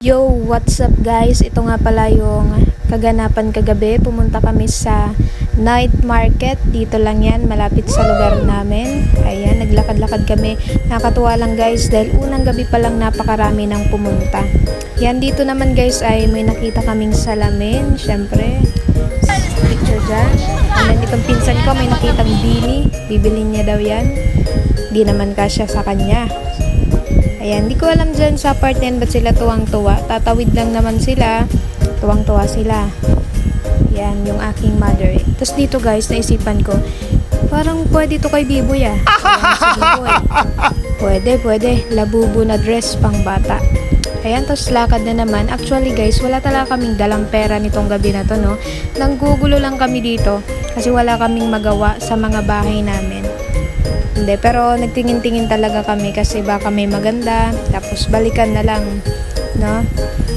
Yo, what's up guys? Ito nga pala yung kaganapan kagabi. Pumunta kami sa night market. Dito lang yan, malapit sa lugar namin. Ayan, naglakad-lakad kami. Nakatuwa lang guys dahil unang gabi pa lang napakarami nang pumunta. Yan, dito naman guys ay may nakita kaming salamin. Syempre, picture dyan. And then itong pinsan ko may nakitang beanie. Bibilin niya daw yan. Di naman kasya sa kanya. Ayan, di ko alam dyan sa part 10 ba't sila tuwang-tuwa. Tatawid lang naman sila. Tuwang-tuwa sila. Yan, yung aking mother. Tapos dito guys, naisipan ko, parang pwede to kay Biboy ah. Ayan, si Biboy. Pwede. Labubo na dress pang bata. Ayan, tapos lakad na naman. Actually guys, wala talaga kaming dalang pera nitong gabi na to, no? Nanggugulo lang kami dito kasi wala kaming magawa sa mga bahay namin. Hindi, pero nagtingin-tingin talaga kami kasi baka may maganda, tapos balikan na lang, no?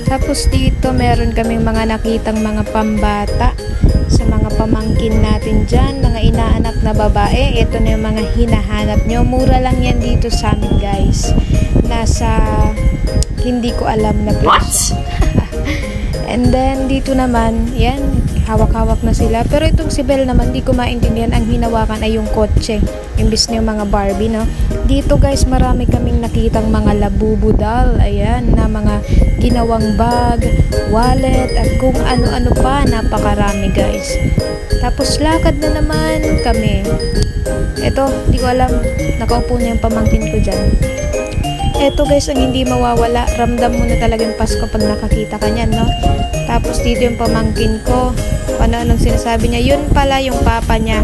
Tapos dito meron kaming mga nakitang mga pambata sa mga pamangkin natin dyan, mga inaanak na babae. Ito na yung mga hinahanap nyo. Mura lang yan dito sa amin guys. Nasa hindi ko alam na place. And then dito naman, yan, hawak-hawak na sila. Pero itong si Belle naman, di ko maintindihan. Ang hinawakan ay yung kotse, imbis na yung mga Barbie, no? Dito guys, marami kaming nakitang mga labubu doll. Ayan, na mga ginawang bag, wallet, at kung ano-ano pa. Napakarami guys. Tapos lakad na naman kami. Ito, di ko alam. Nakaupo na yung pamangkin ko dyan. Eto guys, ang hindi mawawala, ramdam mo na talagang Pasko pag nakakita ka niyan, no? Tapos dito yung pamangkin ko, ano-anong sinasabi niya, yun pala yung papa niya,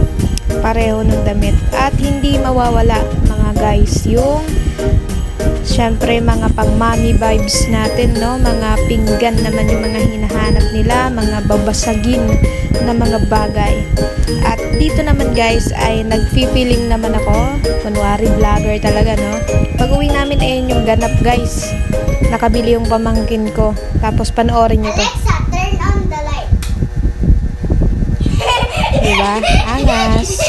pareho ng damit. At hindi mawawala mga guys, yung syempre mga pang mommy vibes natin, no? Mga pinggan naman yung mga hinahanap nila, mga babasagin na mga bagay. At dito naman guys ay nagfi-feeling naman ako, kunwari vlogger talaga, no? Pag uwi namin ayun yung ganap guys, nakabili yung pamangkin ko, tapos panoorin nyo to. Alexa, turn on the light. Diba? Angas.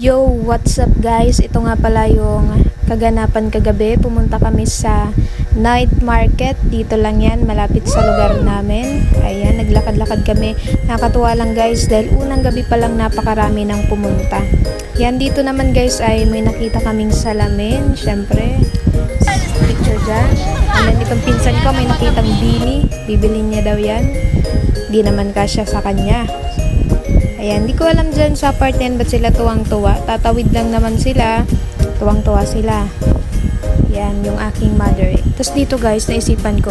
Yo, what's up guys? Ito nga pala yung kaganapan kagabi. Pumunta kami sa night market. Dito lang yan, malapit sa lugar namin. Ayan, naglakad-lakad kami. Nakatuwa lang guys dahil unang gabi pa lang napakarami nang pumunta. Yan, dito naman guys ay may nakita kaming salamin. Syempre, picture dyan. And then itong pinsan ko may nakitang beanie. Bibilin niya daw yan. Di naman kasya sa kanya. Ayan, di ko alam dyan sa part 10 ba't sila tuwang-tuwa. Tatawid lang naman sila. Tuwang-tuwa sila. Yan, yung aking mother. Tapos dito guys, naisipan ko,